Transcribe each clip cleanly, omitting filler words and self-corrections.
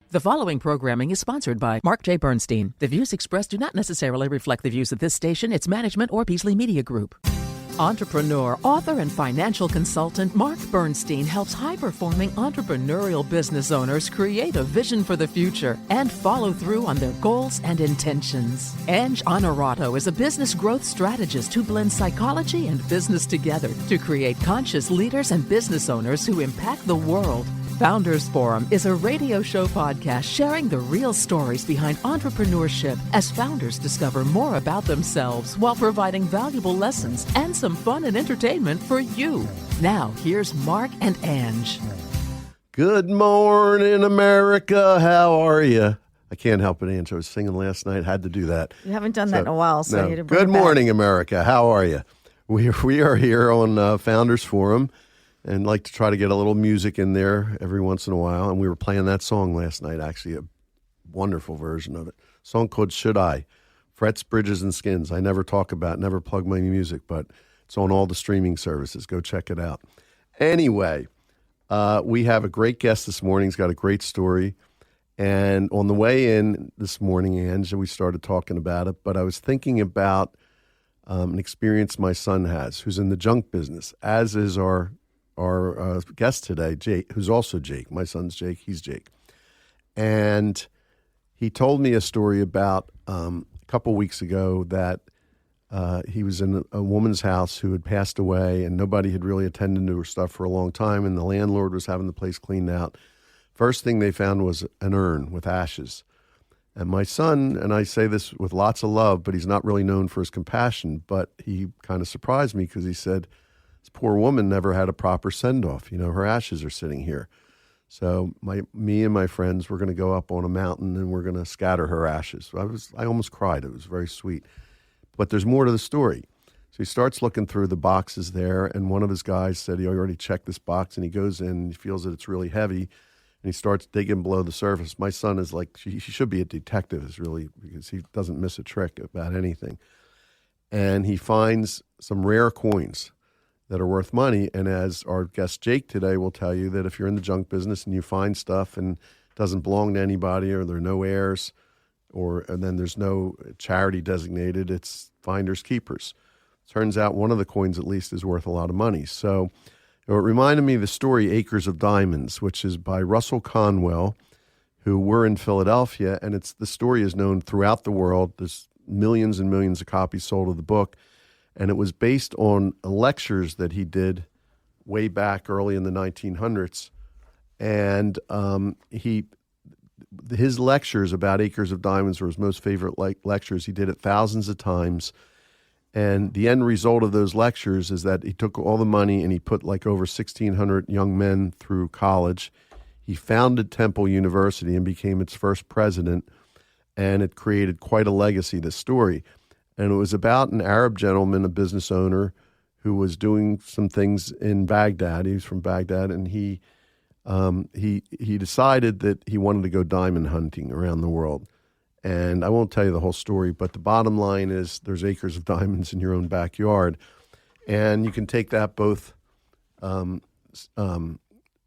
The following programming is sponsored by Marc J. Bernstein. The views expressed do not necessarily reflect the views of this station, its management, or Beasley Media Group. Entrepreneur, author, and financial consultant Marc Bernstein helps high-performing entrepreneurial business owners create a vision for the future and follow through on their goals and intentions. Ange Honorato is a business growth strategist who blends psychology and business together to create conscious leaders and business owners who impact the world. Founders Forum is a radio show podcast sharing the real stories behind entrepreneurship as founders discover more about themselves while providing valuable lessons and some fun and entertainment for you. Now, here's Marc and Ange. Good morning, America. How are you? I can't help it, Ange. I was singing last night. Had to do that. You haven't done that in a while, so you had to bring Good it back. morning, America. How are you? We are here on Founders Forum. And like to try to get a little music in there every once in a while. And we were playing that song last night, actually, a wonderful version of it. A song called Should I? Frets, Bridges, and Skins. I never talk about, never plug my music, but it's on all the streaming services. Go check it out. Anyway, we have a great guest this morning. He's got a great story. And on the way in this morning, Ange, we started talking about it, but I was thinking about an experience my son has, who's in the junk business, as is our guest today, Jake, who's also Jake. My son's Jake. He's Jake. And he told me a story about a couple weeks ago that he was in a woman's house who had passed away and nobody had really attended to her stuff for a long time, and the landlord was having the place cleaned out. First thing they found was an urn with ashes. And my son, and I say this with lots of love, but he's not really known for his compassion, but he kind of surprised me because he said, this poor woman never had a proper send-off. You know, her ashes are sitting here. So me and my friends were going to go up on a mountain and we're going to scatter her ashes. I almost cried. It was very sweet. But there's more to the story. So he starts looking through the boxes there, and one of his guys said he already checked this box, and he goes in and he feels that it's really heavy, and he starts digging below the surface. My son is like, he should be a detective, is really, because he doesn't miss a trick about anything. And he finds some rare coins that are worth money. And as our guest Jake today will tell you, that if you're in the junk business and you find stuff and it doesn't belong to anybody, or there are no heirs, and then there's no charity designated, it's finders keepers. Turns out one of the coins at least is worth a lot of money. So it reminded me of the story Acres of Diamonds, which is by Russell Conwell, who were in Philadelphia, and the story is known throughout the world. There's millions and millions of copies sold of the book. And it was based on lectures that he did way back early in the 1900s. And his lectures about Acres of Diamonds were his most favorite lectures. He did it thousands of times. And the end result of those lectures is that he took all the money and he put like over 1,600 young men through college. He founded Temple University and became its first president. And it created quite a legacy, this story. And it was about an Arab gentleman, a business owner, who was doing some things in Baghdad. He was from Baghdad, and he decided that he wanted to go diamond hunting around the world. And I won't tell you the whole story, but the bottom line is there's acres of diamonds in your own backyard. And you can take that both,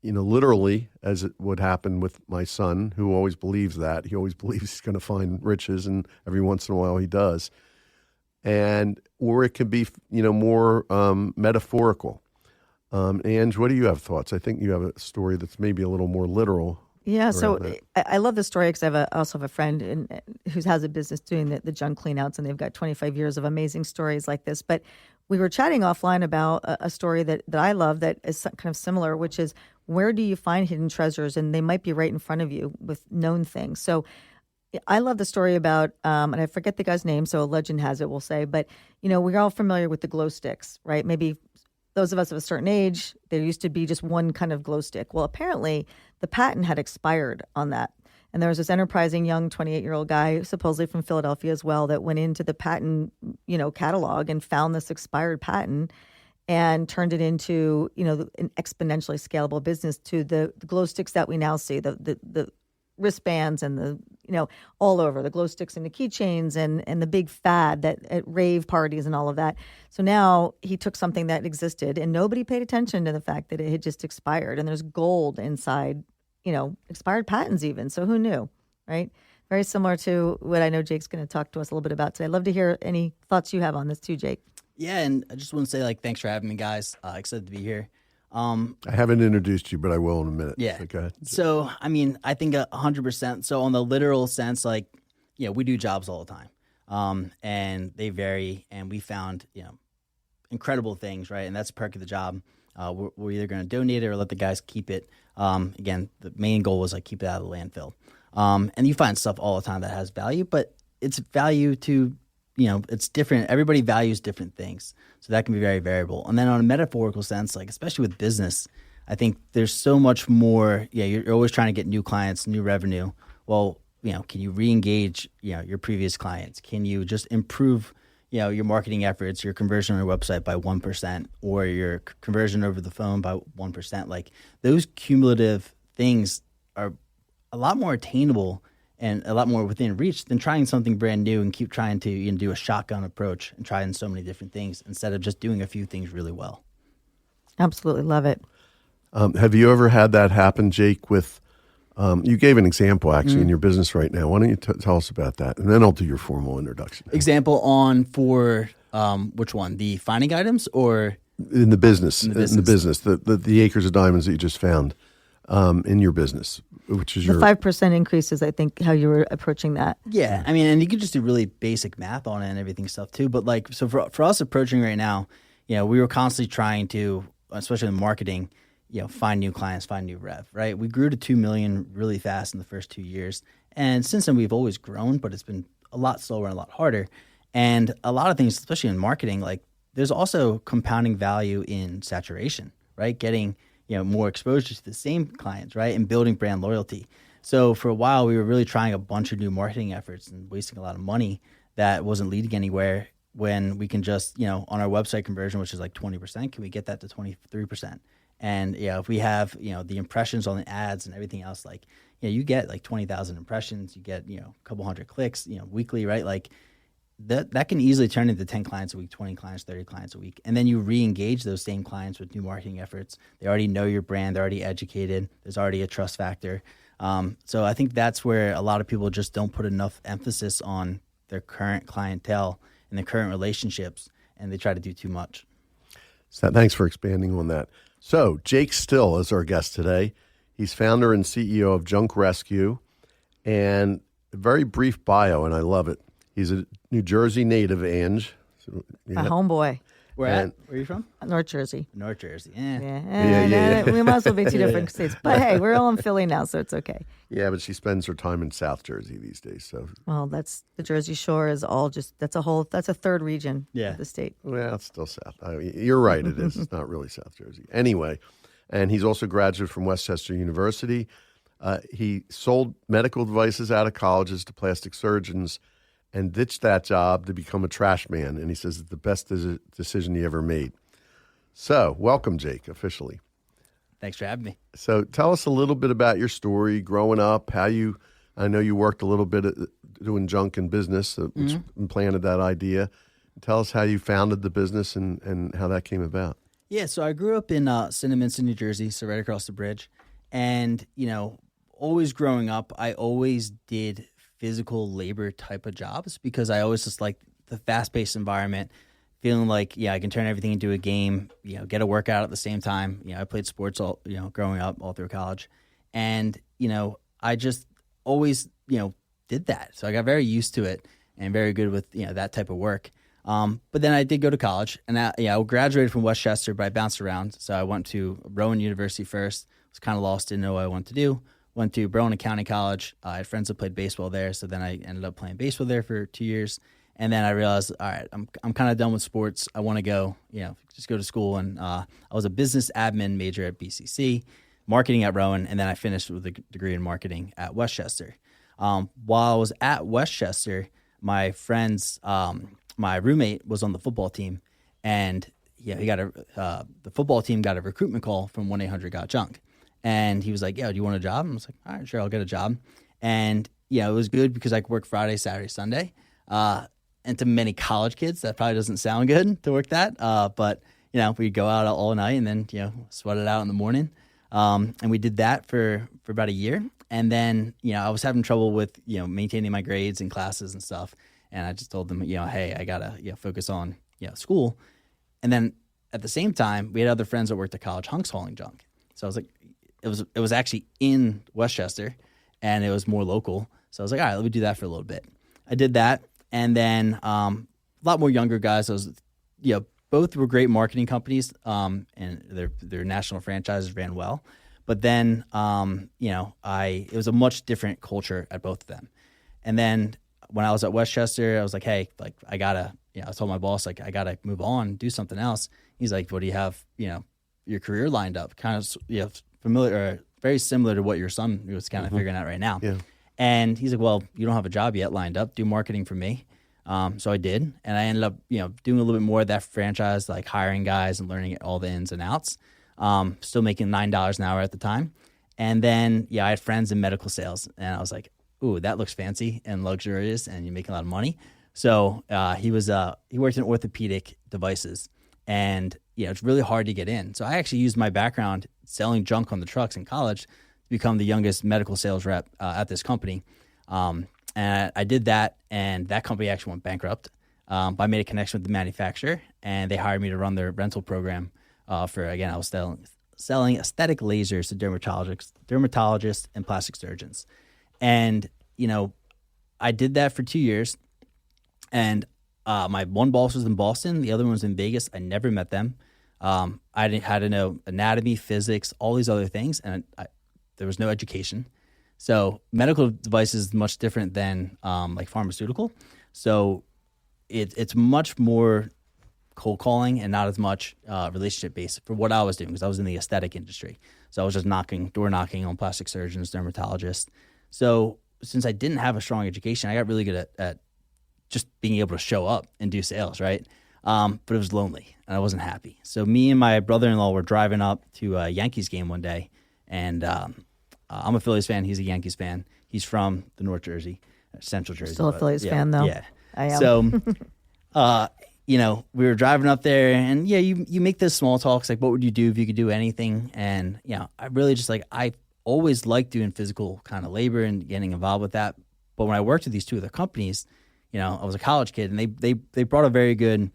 literally, as it would happen with my son, who always believes that. He always believes he's going to find riches, and every once in a while he does. Or it can be, more metaphorical. Ange, what do you have thoughts? I think you have a story that's maybe a little more literal. Yeah, so I love this story because I also have a friend who has a business doing the junk cleanouts, and they've got 25 years of amazing stories like this. But we were chatting offline about a story that I love that is kind of similar, which is, where do you find hidden treasures? And they might be right in front of you with known things. So I love the story about, and I forget the guy's name, so a legend has it, we'll say, but, we're all familiar with the glow sticks, right? Maybe those of us of a certain age, there used to be just one kind of glow stick. Well, apparently the patent had expired on that. And there was this enterprising young 28-year-old guy, supposedly from Philadelphia as well, that went into the patent, catalog and found this expired patent and turned it into, an exponentially scalable business to the glow sticks that we now see, the wristbands and the, all over, the glow sticks and the keychains and the big fad that at rave parties and all of that. So now he took something that existed and nobody paid attention to the fact that it had just expired, and there's gold inside expired patents even. So who knew, right? Very similar to what I know Jake's going to talk to us a little bit about today. I'd love to hear any thoughts you have on this too, Jake. Yeah, and I just want to say, thanks for having me, guys. Excited to be here. I haven't introduced you, but I will in a minute. Yeah. So go ahead. So, I think 100%. So on the literal sense, we do jobs all the time, and they vary, and we found, incredible things, right? And that's a perk of the job. We're either going to donate it or let the guys keep it. Again, the main goal was keep it out of the landfill. And you find stuff all the time that has value, but it's value to, it's different. Everybody values different things. So that can be very variable. And then on a metaphorical sense, especially with business, I think there's so much more. Yeah, you're always trying to get new clients, new revenue. Well, can you re-engage, your previous clients? Can you just improve, your marketing efforts, your conversion on your website by 1%, or your conversion over the phone by 1%? Those cumulative things are a lot more attainable and a lot more within reach than trying something brand new and keep trying to do a shotgun approach and trying so many different things instead of just doing a few things really well. Absolutely love it. Have you ever had that happen, Jake, with you gave an example actually in your business right now. Why don't you tell us about that? And then I'll do your formal introduction. Example for which one? The finding items or? In the business. The acres of diamonds that you just found in your business, which is the 5% increases, I think, how you were approaching that. Yeah. And you could just do really basic math on it and everything stuff too. But so for us approaching right now, we were constantly trying to, especially in marketing, find new clients, find new rev, right? We grew to 2 million really fast in the first 2 years. And since then we've always grown, but it's been a lot slower and a lot harder. And a lot of things, especially in marketing, there's also compounding value in saturation, right? Getting, more exposure to the same clients, right? And building brand loyalty. So for a while we were really trying a bunch of new marketing efforts and wasting a lot of money that wasn't leading anywhere, when we can just, on our website conversion, which is 20%, can we get that to 23%? And if we have, the impressions on the ads and everything else, you get 20,000 impressions, you get, a couple hundred clicks, weekly, right? That can easily turn into 10 clients a week, 20 clients, 30 clients a week. And then you re-engage those same clients with new marketing efforts. They already know your brand. They're already educated. There's already a trust factor. So I think that's where a lot of people just don't put enough emphasis on their current clientele and their current relationships, and they try to do too much. So thanks for expanding on that. So Jake Still is our guest today. He's founder and CEO of Junk Rescue, and a very brief bio, and I love it. He's a New Jersey native, Ange. So, a homeboy. Where are you from? North Jersey. North Jersey. Yeah. We might as well be two different states. But hey, we're all in Philly now, so it's okay. Yeah, but she spends her time in South Jersey these days. So well, that's the Jersey Shore is all just that's a third region of the state. Well, it's still South. You're right, it is. It's not really South Jersey. Anyway, and he's also a graduate from Westchester University. He sold medical devices out of colleges to plastic surgeons and ditched that job to become a trash man. And he says it's the best decision he ever made. So welcome, Jake, officially. Thanks for having me. So tell us a little bit about your story growing up, I know you worked a little bit at doing junk in business, which implanted that idea. Tell us how you founded the business and how that came about. Yeah, so I grew up in Cinnaminster, New Jersey, so right across the bridge. And, always growing up, I always did physical labor type of jobs because I always just liked the fast-paced environment, feeling like, I can turn everything into a game, get a workout at the same time. I played sports all, growing up all through college. And, I just always, did that. So I got very used to it and very good with, that type of work. But then I did go to college and I graduated from Westchester, but I bounced around. So I went to Rowan University first, was kind of lost, didn't know what I wanted to do. Went to Berlin County College. I had friends that played baseball there, so then I ended up playing baseball there for 2 years. And then I realized, all right, I'm kind of done with sports. I want to go, just go to school. And I was a business admin major at BCC, marketing at Rowan, and then I finished with a degree in marketing at Westchester. While I was at Westchester, my roommate was on the football team, and he got the football team got a recruitment call from 1-800-GOT-JUNK. And he was like, do you want a job? And I was like, all right, sure, I'll get a job. And, it was good because I could work Friday, Saturday, Sunday. And to many college kids, that probably doesn't sound good to work that. But, we'd go out all night and then, sweat it out in the morning. And we did that for about a year. And then, I was having trouble with, maintaining my grades and classes and stuff. And I just told them, hey, I got to focus on, school. And then at the same time, we had other friends that worked at college hunks hauling junk. So I was like, it was actually in Westchester and it was more local. So I was like, all right, let me do that for a little bit. I did that. And then a lot more younger guys. I was, both were great marketing companies, and their national franchises ran well. But then, it was a much different culture at both of them. And then when I was at Westchester, I was like, hey, like I gotta, I told my boss, like, I gotta move on, do something else. He's like, what do you have, your career lined up? Kind of, familiar, or very similar to what your son was kind of figuring out right now. Yeah. And he's like, well, you don't have a job yet lined up. Do marketing for me. So I did, and I ended up, doing a little bit more of that franchise, like hiring guys and learning all the ins and outs. Still making $9 an hour at the time. And then, I had friends in medical sales, and I was like, ooh, that looks fancy and luxurious, and you're making a lot of money. So he worked in orthopedic devices, and it's really hard to get in. So I actually used my background selling junk on the trucks in college to become the youngest medical sales rep at this company. And I did that, and that company actually went bankrupt. But I made a connection with the manufacturer, and they hired me to run their rental program I was selling aesthetic lasers to dermatologists and plastic surgeons. And, I did that for 2 years. And my one boss was in Boston. The other one was in Vegas. I never met them. I had to know anatomy, physics, all these other things. And there was no education. So medical devices is much different than like pharmaceutical. So it's much more cold calling and not as much relationship based for what I was doing, because I was in the aesthetic industry. So I was just door knocking on plastic surgeons, dermatologists. So since I didn't have a strong education, I got really good at just being able to show up and do sales, right? But it was lonely and I wasn't happy. So me and my brother-in-law were driving up to a Yankees game one day, and I'm a Phillies fan. He's a Yankees fan. He's from the North Jersey, Central Jersey. Still a Phillies fan, though. Yeah. I am. So, we were driving up there, and you make this small talks, like, what would you do if you could do anything? And, I really just I always liked doing physical kind of labor and getting involved with that. But when I worked with these two other companies, I was a college kid, and they brought a very good,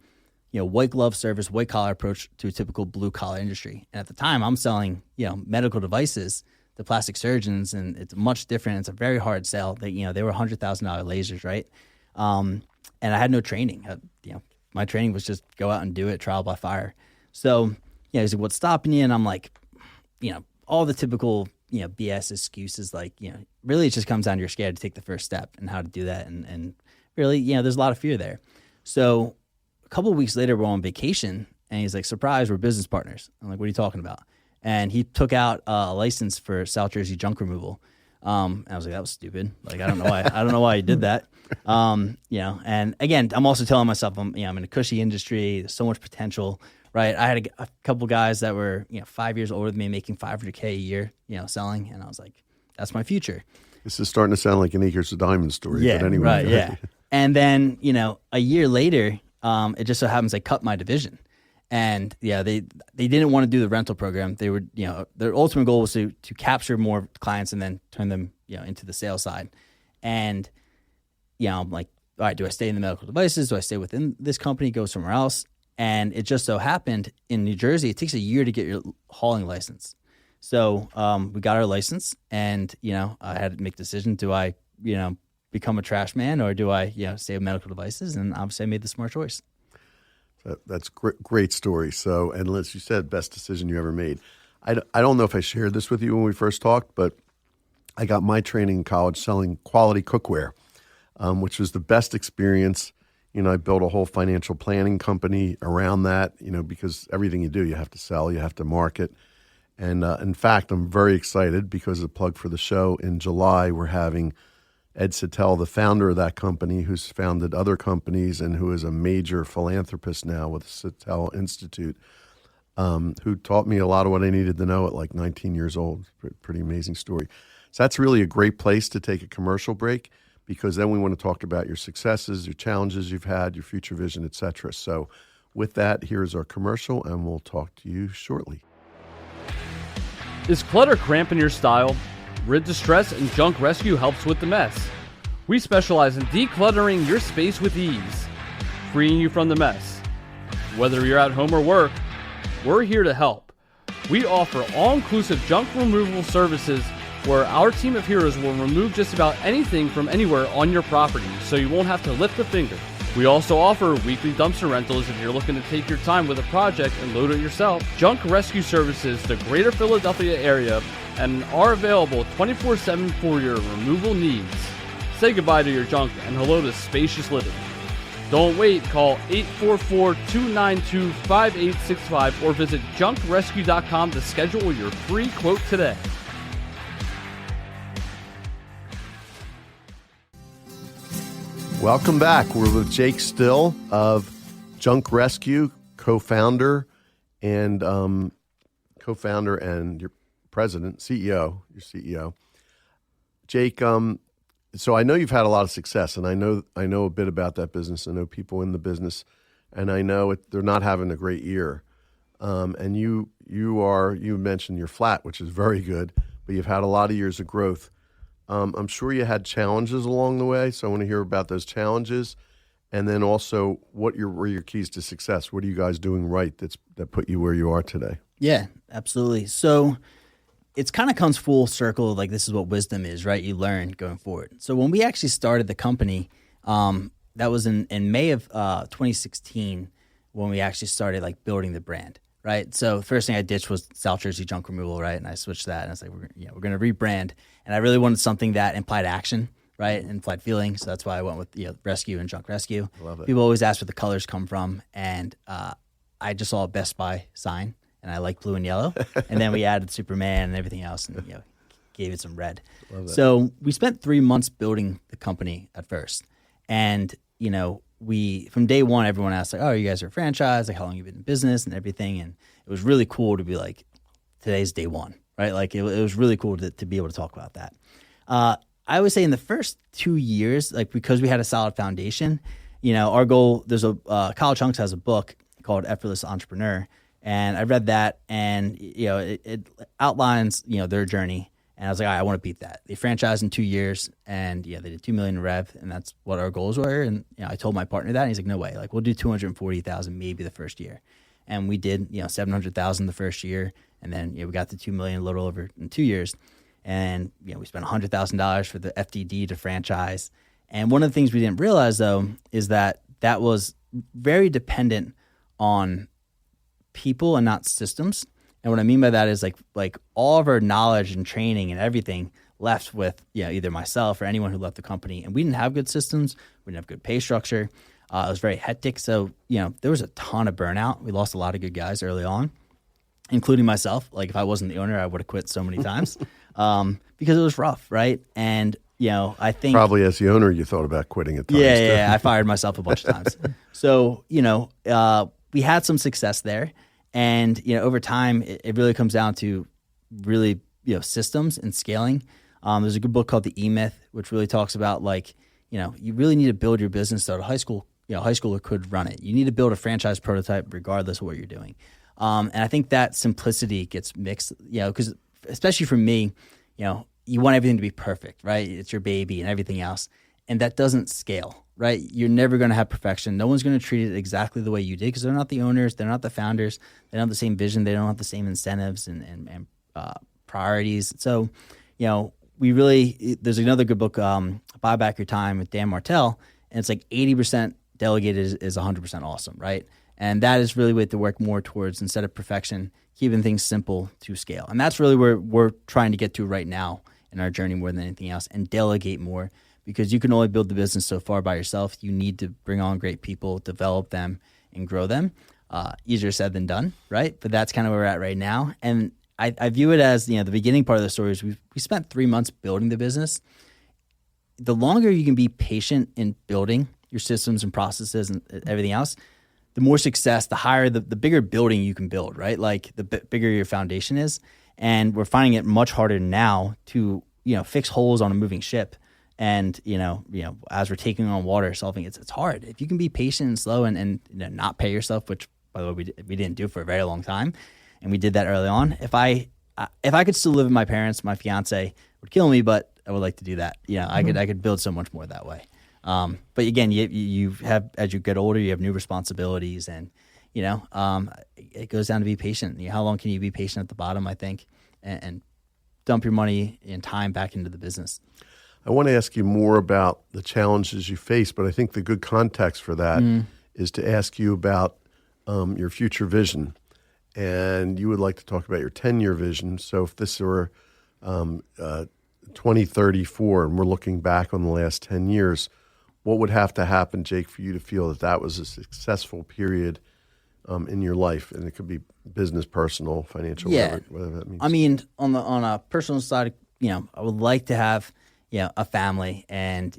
white glove service, white collar approach to a typical blue collar industry. And at the time, I'm selling, medical devices to plastic surgeons, and it's much different. It's a very hard sell. They were $100,000 lasers, right? And I had no training. My training was just go out and do it, trial by fire. So, he's like, what's stopping you? And I'm like, all the typical, BS excuses, like, really it just comes down to you're scared to take the first step and how to do that. And really, there's a lot of fear there. So a couple of weeks later, we're on vacation, and he's like, surprise, we're business partners. I'm like, what are you talking about? And he took out a license for South Jersey junk removal. And I was like, that was stupid. Like, I don't know why he did that. And again, I'm also telling myself, I'm in a cushy industry. There's so much potential, right? I had a couple guys that were, 5 years older than me, making $500K a year, selling. And I was like, that's my future. This is starting to sound like an Acres of Diamonds story. Yeah, but anyway. right, yeah. And then, a year later, it just so happens I cut my division. And they didn't want to do the rental program. They were, their ultimate goal was to capture more clients and then turn them, into the sales side. And, I'm like, all right, do I stay in the medical devices? Do I stay within this company, go somewhere else? And it just so happened in New Jersey, it takes a year to get your hauling license. So we got our license, and, I had to make a decision. Do I, become a trash man, or do I, stay with medical devices? And obviously I made the smart choice. That's great story. So, and as you said, best decision you ever made. I don't know if I shared this with you when we first talked, but I got my training in college selling quality cookware, which was the best experience. I built a whole financial planning company around that, because everything you do, you have to sell, you have to market. And in fact, I'm very excited because a plug for the show. In July, we're having Ed Sattel, the founder of that company, who's founded other companies and who is a major philanthropist now with the Sattel Institute, who taught me a lot of what I needed to know at like 19 years old. Pretty amazing story. So that's really a great place to take a commercial break, because then we want to talk about your successes, your challenges you've had, your future vision, et cetera. So with that, here's our commercial, and we'll talk to you shortly. Is clutter cramping your style? Rid Distress and Junk Rescue helps with the mess. We specialize in decluttering your space with ease, freeing you from the mess. Whether you're at home or work, we're here to help. We offer all-inclusive junk removal services where our team of heroes will remove just about anything from anywhere on your property, so you won't have to lift a finger. We also offer weekly dumpster rentals if you're looking to take your time with a project and load it yourself. Junk Rescue Services, the greater Philadelphia area, and are available 24/7 for your removal needs. Say goodbye to your junk and hello to spacious living. Don't wait, call 844-292-5865 or visit junkrescue.com to schedule your free quote today. Welcome back. We're with Jake Still of Junk Rescue, co-founder and your president, CEO, your CEO. Jake, so I know you've had a lot of success, and I know a bit about that business. I know people in the business, and I know they're not having a great year. And you mentioned you're flat, which is very good, but you've had a lot of years of growth. I'm sure you had challenges along the way, so I want to hear about those challenges, and then also what were your keys to success? What are you guys doing right that put you where you are today? Yeah, absolutely. So it's kind of comes full circle. Like, this is what wisdom is, right? You learn going forward. So when we actually started the company, that was in May of 2016 when we actually started like building the brand. Right. So the first thing I ditched was South Jersey junk removal. Right. And I switched that and I was like, we're going to rebrand. And I really wanted something that implied action. Right. And implied feeling. So that's why I went with rescue and junk rescue. Love it. People always ask where the colors come from. And I just saw a Best Buy sign and I like blue and yellow. And then we added Superman and everything else and gave it some red. So we spent 3 months building the company at first. And, we from day one, everyone asked like, "Oh, you guys are a franchise? Like, how long you been in business and everything?" And it was really cool to be like, "Today's day one," right? Like it was really cool to be able to talk about that. I would say in the first 2 years, like because we had a solid foundation, our goal. There's a College Hunks has a book called Effortless Entrepreneur, and I read that, and it outlines their journey. And I was like, all right, I want to beat that. They franchised in 2 years, and they did $2 million in rev, and that's what our goals were. And I told my partner that, and he's like, no way, like we'll do $240,000 maybe the first year, and we did $700,000 the first year, and then we got to $2 million a little over in 2 years, and we spent $100,000 for the FDD to franchise. And one of the things we didn't realize though is that was very dependent on people and not systems. And what I mean by that is like all of our knowledge and training and everything left with either myself or anyone who left the company. And we didn't have good systems. We didn't have good pay structure. It was very hectic. So, there was a ton of burnout. We lost a lot of good guys early on, including myself. Like if I wasn't the owner, I would have quit so many times because it was rough, right? And, I think... Probably as the owner, you thought about quitting at times. Yeah, I fired myself a bunch of times. So, we had some success there. And, over time, it really comes down to really, systems and scaling. There's a good book called The E-Myth, which really talks about you really need to build your business so that high schooler could run it. You need to build a franchise prototype regardless of what you're doing. And I think that simplicity gets mixed, because especially for me, you want everything to be perfect, right? It's your baby and everything else. And that doesn't scale. Right? You're never going to have perfection. No one's going to treat it exactly the way you did because they're not the owners. They're not the founders. They don't have the same vision. They don't have the same incentives and priorities. So, there's another good book, Buy Back Your Time with Dan Martell, and it's like 80% delegated is 100% awesome, right? And that is really what to work more towards instead of perfection, keeping things simple to scale. And that's really where we're trying to get to right now in our journey more than anything else, and delegate more. Because you can only build the business so far by yourself. You need to bring on great people, develop them, and grow them. Easier said than done, right? But that's kind of where we're at right now. And I view it as, the beginning part of the story is we spent 3 months building the business. The longer you can be patient in building your systems and processes and everything else, the more success, the higher, the bigger building you can build, right? Like the bigger your foundation is. And we're finding it much harder now to, fix holes on a moving ship. And, as we're taking on water, solving it's hard. If you can be patient and slow and not pay yourself, which, by the way, we didn't do for a very long time, and we did that early on. If I if I could still live with my parents, my fiance would kill me, but I would like to do that. I could build so much more that way. But again, you have, as you get older, you have new responsibilities, and it goes down to be patient. How long can you be patient at the bottom? I think, and dump your money and time back into the business. I want to ask you more about the challenges you face, but I think the good context for that is to ask you about your future vision. And you would like to talk about your 10-year vision. So if this were 2034 and we're looking back on the last 10 years, what would have to happen, Jake, for you to feel that that was a successful period in your life? And it could be business, personal, financial, whatever that means. I mean, on a personal side, I would like to have a family and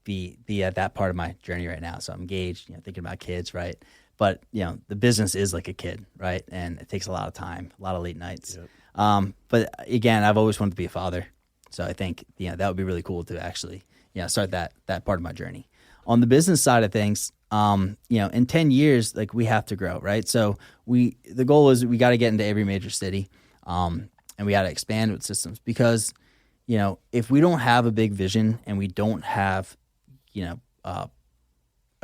be at that part of my journey right now. So I'm engaged, thinking about kids, right? But the business is like a kid, right? And it takes a lot of time, a lot of late nights. Yep. But again, I've always wanted to be a father, so I think that would be really cool to actually start that part of my journey. On the business side of things, in 10 years, like, we have to grow, right? So the goal is we got to get into every major city, and we got to expand with systems, because if we don't have a big vision and we don't have a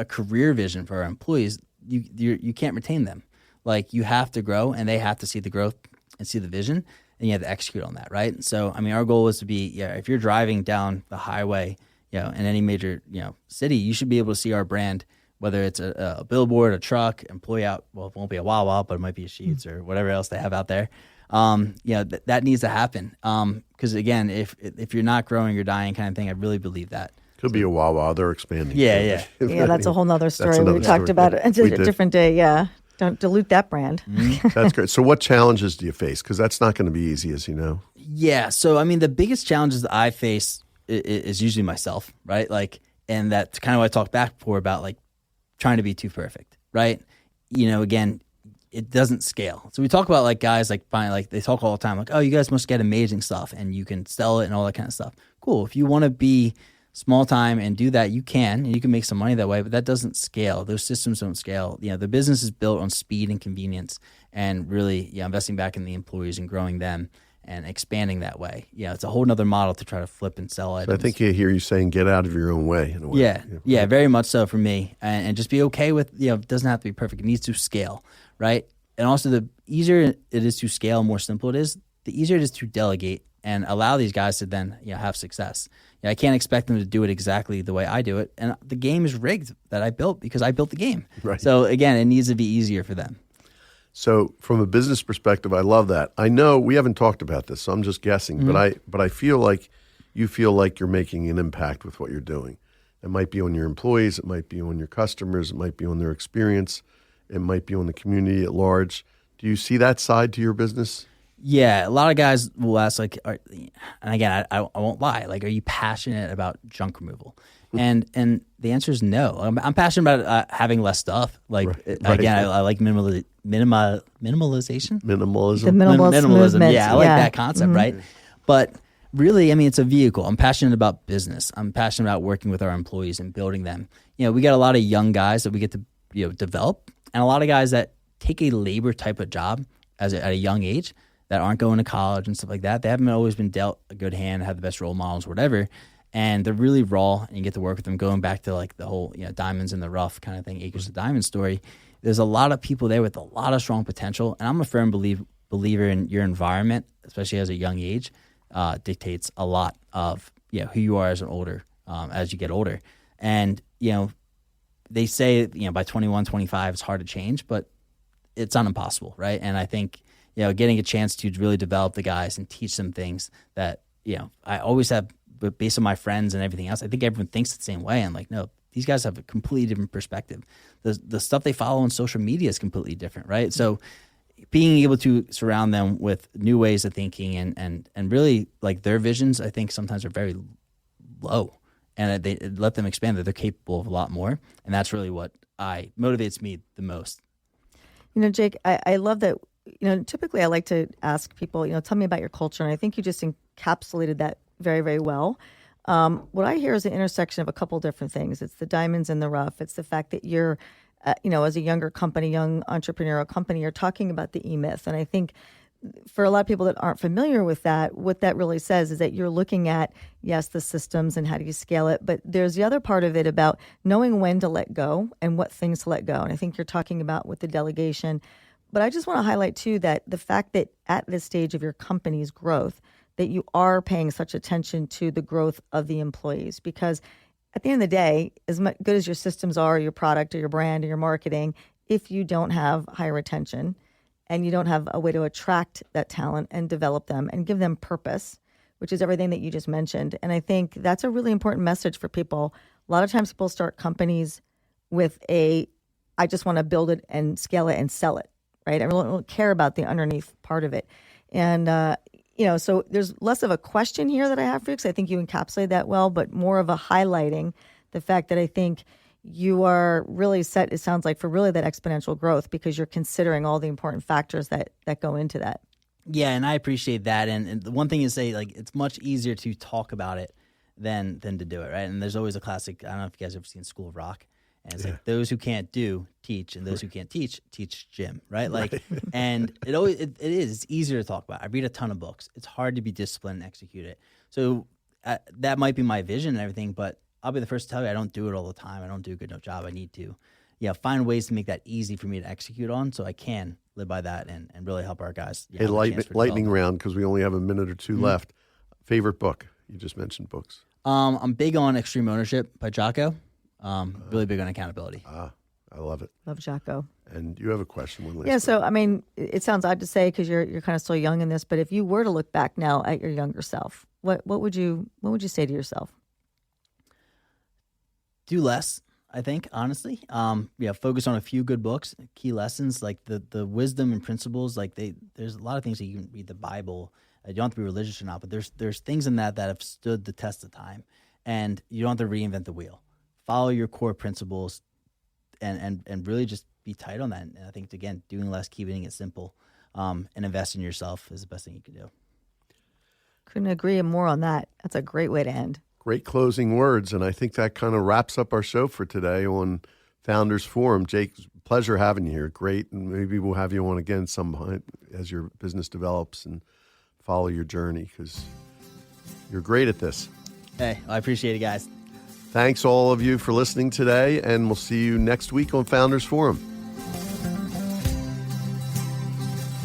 career vision for our employees, you can't retain them. Like, you have to grow, and they have to see the growth and see the vision, and you have to execute on that, right? So, I mean, our goal is to be, if you're driving down the highway, in any major, city, you should be able to see our brand, whether it's a billboard, a truck, employee out. Well, it won't be a Wawa, but it might be a Sheetz or whatever else they have out there. That needs to happen. Because again, if you're not growing, you're dying, kind of thing. I really believe that. Could be a Wawa. They're expanding. Yeah, that's a whole nother story. We talked about it. It's a different day. Yeah. Don't dilute that brand. That's great. So what challenges do you face? Because that's not going to be easy, as you know. Yeah. So, I mean, the biggest challenges that I face is usually myself, right? Like, and that's kind of what I talked back before about, like, trying to be too perfect, right? Again, it doesn't scale. So we talk about, like, guys, like, buying, like, they talk all the time, like, oh, you guys must get amazing stuff and you can sell it and all that kind of stuff. Cool. If you want to be small time and do that, you can, and you can make some money that way, but that doesn't scale. Those systems don't scale. The business is built on speed and convenience, and really, investing back in the employees and growing them and expanding that way. It's a whole nother model to try to flip and sell items. So I think you hear you saying get out of your own way in a way. Yeah, very much so for me. And just be okay with, it doesn't have to be perfect. It needs to scale, right? And also, the easier it is to scale, more simple it is, the easier it is to delegate and allow these guys to then have success. I can't expect them to do it exactly the way I do it. And the game is rigged that I built because I built the game. Right. So again, it needs to be easier for them. So from a business perspective, I love that. I know we haven't talked about this, so I'm just guessing, but I feel like you feel like you're making an impact with what you're doing. It might be on your employees, it might be on your customers, it might be on their experience, it might be on the community at large. Do you see that side to your business? Yeah, a lot of guys will ask, like, and again, I won't lie, like, are you passionate about junk removal? And the answer is no. I'm passionate about having less stuff. Like, again, I like minimalization. The minimalist Minimalism. movement. Yeah, I like that concept, right? But really, I mean, it's a vehicle. I'm passionate about business. I'm passionate about working with our employees and building them. We got a lot of young guys that we get to develop, and a lot of guys that take a labor type of job at a young age, that aren't going to college and stuff like that. They haven't always been dealt a good hand, have the best role models, whatever. And they're really raw, and you get to work with them. Going back to, like, the whole diamonds in the rough kind of thing, Acres of Diamond story. There's a lot of people there with a lot of strong potential, and I'm a firm believer in your environment, especially as a young age, dictates a lot of who you are as you get older. And they say by 21, 25 it's hard to change, but it's not impossible, right? And I think getting a chance to really develop the guys and teach them things that I always have. But based on my friends and everything else, I think everyone thinks the same way. I'm like, no, these guys have a completely different perspective. The stuff they follow on social media is completely different, right? So being able to surround them with new ways of thinking and really, like, their visions, I think sometimes are very low, and they let them expand that they're capable of a lot more. And that's really what motivates me the most. Jake, I love that. Typically I like to ask people, tell me about your culture. And I think you just encapsulated that very, very well. What I hear is an intersection of a couple different things. It's the diamonds in the rough. It's the fact that you're, as a younger company, young entrepreneurial company, you're talking about the E-Myth. And I think for a lot of people that aren't familiar with that, what that really says is that you're looking at, yes, the systems and how do you scale it, but there's the other part of it about knowing when to let go and what things to let go. And I think you're talking about with the delegation. But I just want to highlight, too, that the fact that at this stage of your company's growth, that you are paying such attention to the growth of the employees. Because at the end of the day, as good as your systems are, your product or your brand or your marketing, if you don't have high retention and you don't have a way to attract that talent and develop them and give them purpose, which is everything that you just mentioned. And I think that's a really important message for people. A lot of times people start companies with I just want to build it and scale it and sell it, right? I really don't care about the underneath part of it. And, so there's less of a question here that I have for you, because I think you encapsulate that well, but more of a highlighting the fact that I think you are really set, it sounds like, for really that exponential growth, because you're considering all the important factors that go into that. Yeah, and I appreciate that. And the one thing is, say, like, it's much easier to talk about it than to do it, right? And there's always a classic, I don't know if you guys have ever seen School of Rock. And it's like, those who can't do, teach, and those who can't teach gym, right? Like, and it's easier to talk about. I read a ton of books. It's hard to be disciplined and execute it. So that might be my vision and everything, but I'll be the first to tell you I don't do it all the time. I don't do a good enough job. I need to, find ways to make that easy for me to execute on, so I can live by that and really help our guys. Hey, lightning round, because we only have a minute or two left. Favorite book? You just mentioned books. I'm big on Extreme Ownership by Jocko. Really big on accountability. I love it. Love Jocko. And you have a question? One last Yeah, so, I mean, it sounds odd to say because you're kind of still young in this, but if you were to look back now at your younger self, what would you say to yourself? Do less, I think, honestly. Focus on a few good books, key lessons, like the wisdom and principles. Like there's a lot of things that you can read the Bible. You don't have to be religious or not, but there's things in that have stood the test of time, and you don't have to reinvent the wheel. Follow your core principles, and really just be tight on that. And I think, again, doing less, keeping it simple, and invest in yourself is the best thing you can do. Couldn't agree more on that. That's a great way to end. Great closing words, and I think that kind of wraps up our show for today on Founders Forum. Jake, pleasure having you here. Great, and maybe we'll have you on again some point as your business develops and follow your journey, because you're great at this. Hey, I appreciate it, guys. Thanks all of you for listening today, and we'll see you next week on Founders Forum.